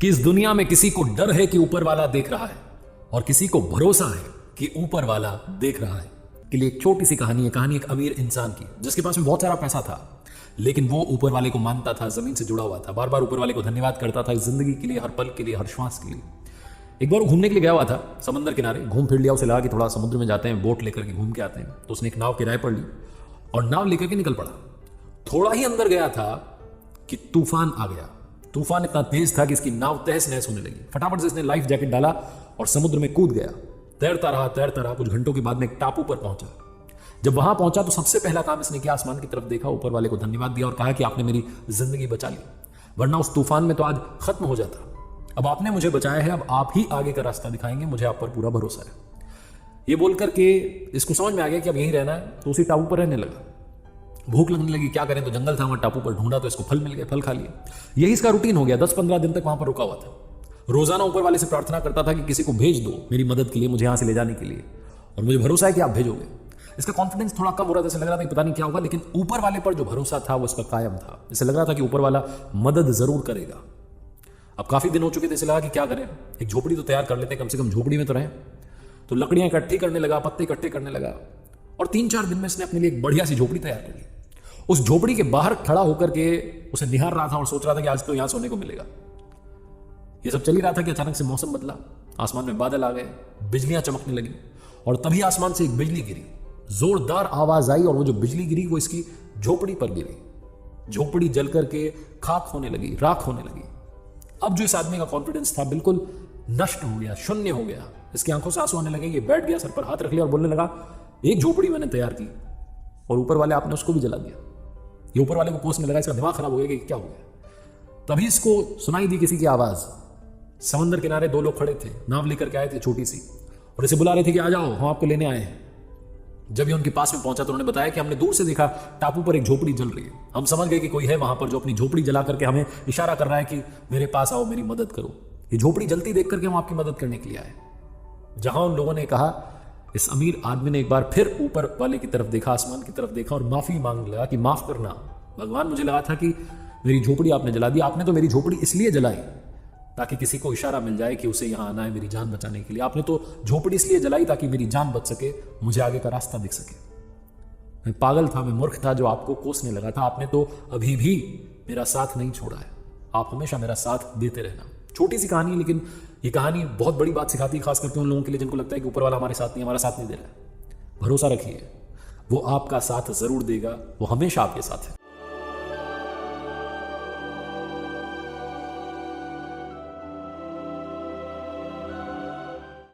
कि इस दुनिया में किसी को डर है कि ऊपर वाला देख रहा है और किसी को भरोसा है कि ऊपर वाला देख रहा है। के लिए एक छोटी सी कहानी है। कहानी एक अमीर इंसान की जिसके पास में बहुत सारा पैसा था, लेकिन वो ऊपर वाले को मानता था, जमीन से जुड़ा हुआ था, बार बार ऊपर वाले को धन्यवाद करता था इस जिंदगी के लिए, हर पल के लिए, हर श्वास के लिए। एक बार वो घूमने के लिए गया हुआ था समंदर किनारे, घूम फिर लिया, उसे लगा कि थोड़ा समुद्र में जाते हैं, बोट लेकर के घूम के आते हैं। तो उसने एक नाव किराए पर ली और नाव लेकर के निकल पड़ा। थोड़ा ही अंदर गया था कि तूफान आ गया। तूफान इतना तेज था कि इसकी नाव तहस नहस होने लगी। फटाफट से इसने लाइफ जैकेट डाला और समुद्र में कूद गया। तैरता रहा। कुछ घंटों के बाद में एक टापू पर पहुंचा। जब वहां पहुंचा तो सबसे पहला काम इसने किया, आसमान की तरफ देखा, ऊपर वाले को धन्यवाद दिया और कहा कि आपने मेरी जिंदगी बचा ली, वरना उस तूफान में तो आज खत्म हो जाता। अब आपने मुझे बचाया है, अब आप ही आगे का रास्ता दिखाएंगे, मुझे आप पर पूरा भरोसा है। ये बोल करके इसको समझ में आ गया कि अब यहीं रहना है, तो उसी टापू पर रहने लगा। भूख लगने लगी, क्या करें, तो जंगल था वहां, टापू पर ढूंढा तो इसको फल मिल गए, फल खा लिए। यही इसका रूटीन हो गया। 10-15 दिन तक वहां पर रुका हुआ था। रोजाना ऊपर वाले से प्रार्थना करता था कि किसी को भेज दो मेरी मदद के लिए, मुझे यहां से ले जाने के लिए, और मुझे भरोसा है कि आप भेजोगे। इसका कॉन्फिडेंस थोड़ा कम हो रहा था, इसे लग रहा था कि पता नहीं क्या होगा, लेकिन ऊपर वाले पर जो भरोसा था वो इसका कायम था। इसे लग रहा था कि ऊपर वाला मदद जरूर करेगा। अब काफी दिन हो चुके थे, इसे लगा कि क्या करें, एक झोपड़ी तो तैयार कर लेते हैं, कम से कम झोपड़ी में तो रहें। तो लकड़ियां इकट्ठी करने लगा, पत्ते इकट्ठे करने लगा, और 3-4 दिन में इसने अपने लिए एक बढ़िया सी झोपड़ी तैयार कर ली। उस झोपड़ी के बाहर खड़ा होकर के उसे निहार रहा था और सोच रहा था कि आज तो यहां सोने को मिलेगा। ये सब चल ही रहा था कि अचानक से मौसम बदला, आसमान में बादल आ गए, बिजलियां चमकने लगी, और तभी आसमान से एक बिजली गिरी, जोरदार आवाज आई, और वो जो बिजली गिरी वो इसकी झोपड़ी पर गिरी। झोपड़ी जल करके खाक होने लगी, राख होने लगी। अब जो इस आदमी का कॉन्फिडेंस था बिल्कुल नष्ट हो गया, शून्य हो गया। इसकी आंखों से आंसू आने लगे। ये बैठ गया, सर पर हाथ रख लिया और बोलने लगा, एक झोपड़ी मैंने तैयार की और ऊपर वाले आपने उसको भी जला दिया। ये ऊपर वाले को कोसने लगा, इसका दिमाग खराब हो गया कि क्या हो गया। तभी इसको सुनाई दी किसी की आवाज। समंदर किनारे 2 लोग खड़े थे, नाव लेकर के आए थे छोटी सी, और इसे बुला रहे थे कि आ जाओ, हम आपको लेने आए हैं। जब ये उनके पास में पहुंचा तो उन्होंने बताया कि हमने दूर से देखा टापू पर एक झोपड़ी जल रही है। हम समझ गए कि कोई है वहां पर जो अपनी झोपड़ी जला करके हमें इशारा कर रहा है कि मेरे पास आओ, मेरी मदद करो। ये झोपड़ी जलती देख करके हम आपकी मदद करने के लिए आए। जहां उन लोगों ने कहा, इस अमीर आदमी ने एक बार फिर ऊपर वाले की तरफ देखा, आसमान की तरफ देखा और माफी मांगने लगा कि माफ करना भगवान, मुझे लगा था कि मेरी झोपड़ी आपने जला दी। आपने तो मेरी झोपड़ी इसलिए जलाई ताकि किसी को इशारा मिल जाए कि उसे यहां आना है मेरी जान बचाने के लिए। आपने तो झोपड़ी इसलिए जलाई ताकि मेरी जान बच सके, मुझे आगे का रास्ता दिख सके। मैं पागल था, मैं मूर्ख था जो आपको कोसने लगा था। आपने तो अभी भी मेरा साथ नहीं छोड़ा है। आप हमेशा मेरा साथ देते रहना। छोटी सी कहानी, लेकिन ये कहानी बहुत बड़ी बात सिखाती है, खास करके उन लोगों के लिए जिनको लगता है कि ऊपर वाला हमारे साथ नहीं, हमारा साथ नहीं दे रहा है। भरोसा रखिए, वो आपका साथ जरूर देगा, वो हमेशा आपके साथ है।